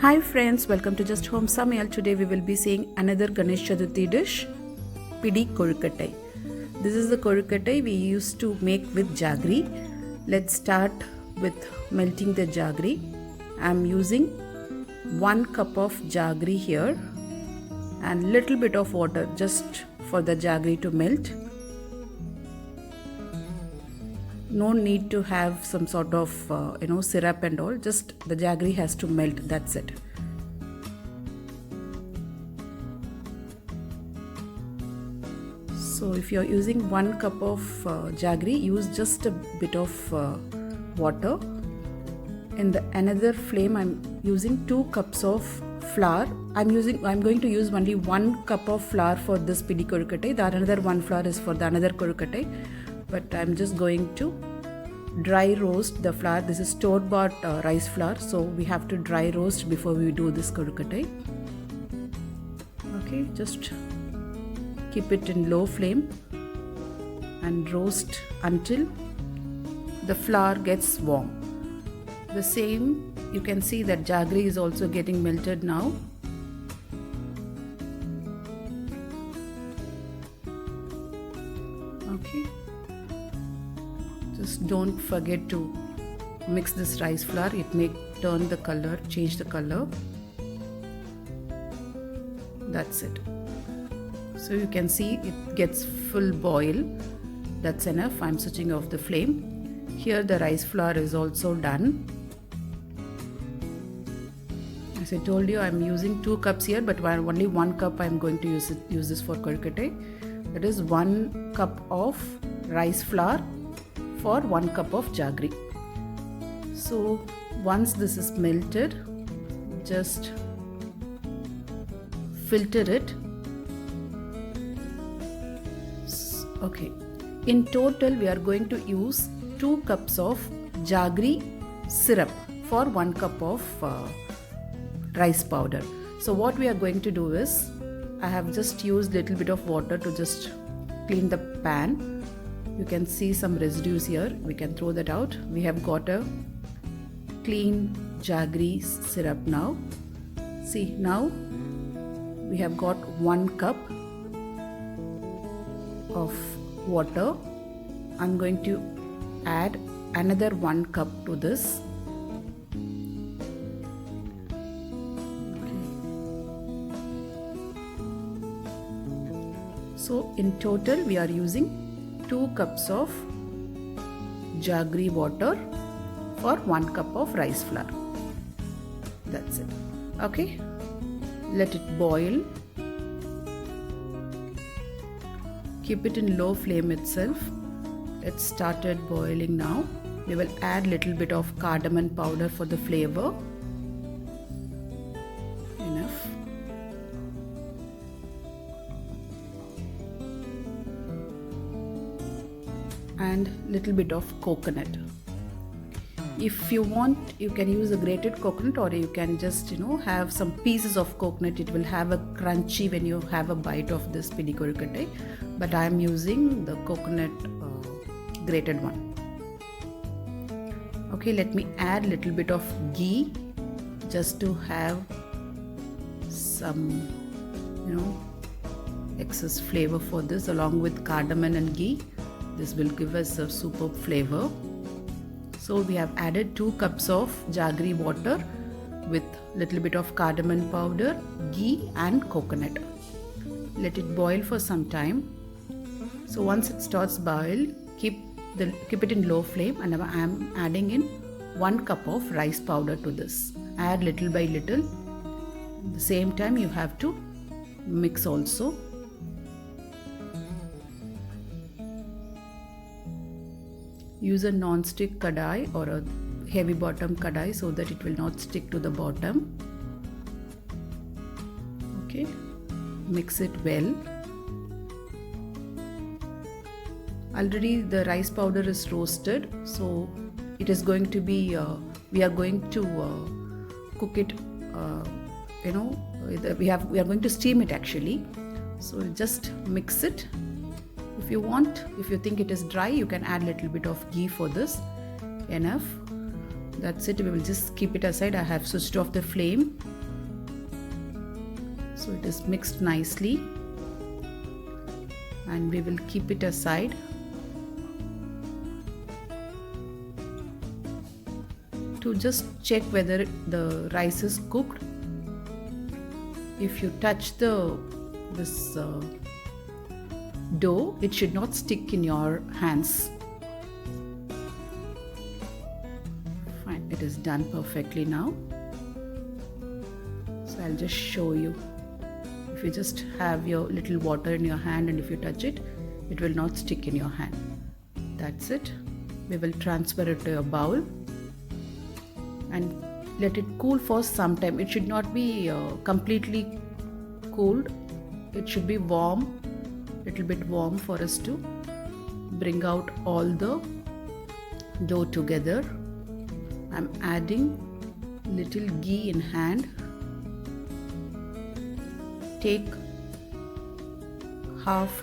Hi friends, welcome to Just Home Samayal. Today we will be seeing another Ganesh Chaturthi dish, Pidi Korukattai. This is the korukattai we used to make with jaggery. Let's start with melting the jaggery. I am using 1 cup of jaggery here and little bit of water just for the jaggery to melt. No need to have some sort of syrup and all, just the jaggery has to melt, that's it. So if you are using 1 cup of jaggery, use just a bit of water. In the another flame I'm using 2 cups of flour. I'm going to use only 1 cup of flour for this pidi korukattai. The another 1 flour is for the another korukattai. But I'm just going to dry roast the flour. This is store-bought rice flour, so we have to dry roast before we do this korukattai. Okay, just keep it in low flame and roast until the flour gets warm. The same, you can see that jaggery is also getting melted now. Okay. Just don't forget to mix this rice flour. It may turn the color, change the color. That's it. So you can see it gets full boil. That's enough. I'm switching off the flame. Here the rice flour is also done. As I told you, I'm using 2 cups here, but only 1 cup I'm going to use this for korukattai. That is 1 cup of rice flour for 1 cup of jaggery. So once this is melted, just filter it. Okay, in total we are going to use 2 cups of jaggery syrup for 1 cup of rice powder. So what we are going to do is, I have just used little bit of water to just clean the pan. You can see some residues here. We can throw that out. We have got a clean jaggery syrup now. See, now we have got 1 cup of water. I'm going to add another 1 cup to this. So in total we are using 2 cups of jaggery water for 1 cup of rice flour. That's it. Okay, let it boil. Keep it in low flame itself. It started boiling now. We will add little bit of cardamom powder for the flavor. Enough. And little bit of coconut. If you want, you can use a grated coconut, or you can just have some pieces of coconut. It will have a crunchy when you have a bite of this pidi korukattai, but I am using the coconut grated one. Okay, let me add little bit of ghee just to have some excess flavor for this, along with cardamom and ghee. This will give us a superb flavor. So we have added 2 cups of jaggery water with little bit of cardamom powder, ghee and coconut. Let it boil for some time. So once it starts boil, keep it in low flame, and I am adding in 1 cup of rice powder to this. Add little by little. At the same time you have to mix also. Use a non-stick kadai or a heavy bottom kadai so that it will not stick to the bottom. Okay, mix it well. Already the rice powder is roasted, so it is going to be, we are going to cook it, we are going to steam it actually. So just mix it. If you want, if you think it is dry, you can add little bit of ghee for this. Enough. That's it. We will just keep it aside. I have switched off the flame, so it is mixed nicely, and we will keep it aside. To just check whether the rice is cooked, if you touch this dough, it should not stick in your hands. Fine, it is done perfectly now. So I'll just show you. If you just have your little water in your hand and if you touch it, it will not stick in your hand. That's it. We will transfer it to a bowl and let it cool for some time. It should not be completely cooled. It should be warm, little bit warm, for us to bring out all the dough together. I'm adding little ghee in hand. Take half,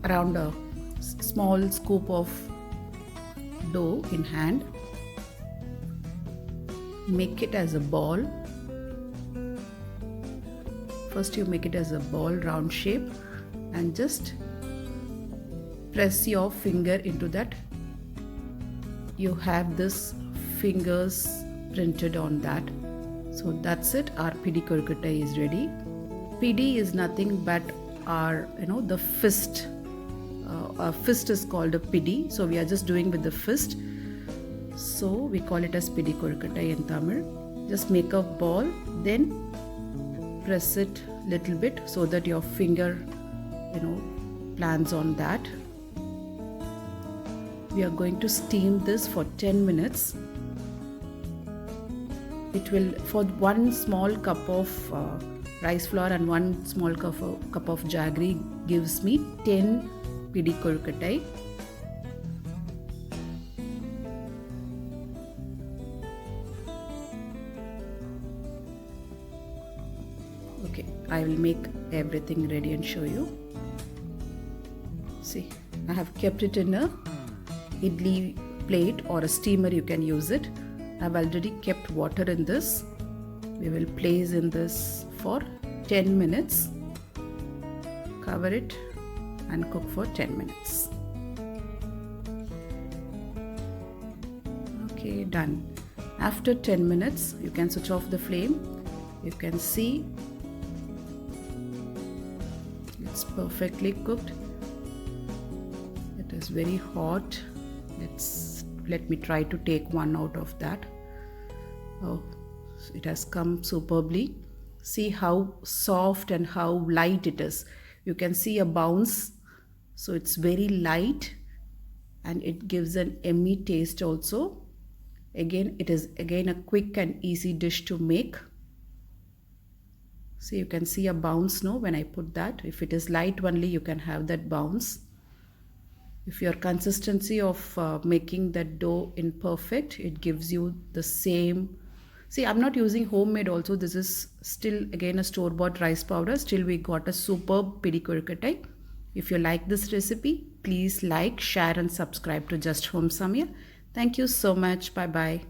around a small scoop of dough in hand. Make it as a ball. First you make it as a ball, round shape, and just press your finger into that. You have this fingers printed on that. So that's it. Our pidi korukkattai is ready. Pidi is nothing but our, the fist. Our fist is called a pidi. So we are just doing with the fist. So we call it as pidi korukkattai in Tamil. Just make a ball, then press it little bit so that your finger, lands on that. We are going to steam this for 10 minutes. It will, for 1 small cup of rice flour and 1 small cup of jaggery gives me 10 pidi korukkattai. Okay, I will make everything ready and show you. See, I have kept it in a idli plate or a steamer, you can use it. I have already kept water in this. We will place in this for 10 minutes. Cover it and cook for 10 minutes. Okay, done. After 10 minutes, you can switch off the flame. You can see it's perfectly cooked. It is very hot. Let me try to take one out of that. Oh, it has come superbly. See how soft and how light it is. You can see a bounce. So it's very light and it gives an yummy taste also. Again, it is a quick and easy dish to make. So you can see a bounce now when I put that. If it is light only, you can have that bounce. If your consistency of making that dough imperfect, it gives you the same. See, I'm not using homemade also. This is still again a store-bought rice powder. Still we got a superb pidi korukkattai. If you like this recipe, please like, share and subscribe to Just Home Samya. Thank you so much. Bye-bye.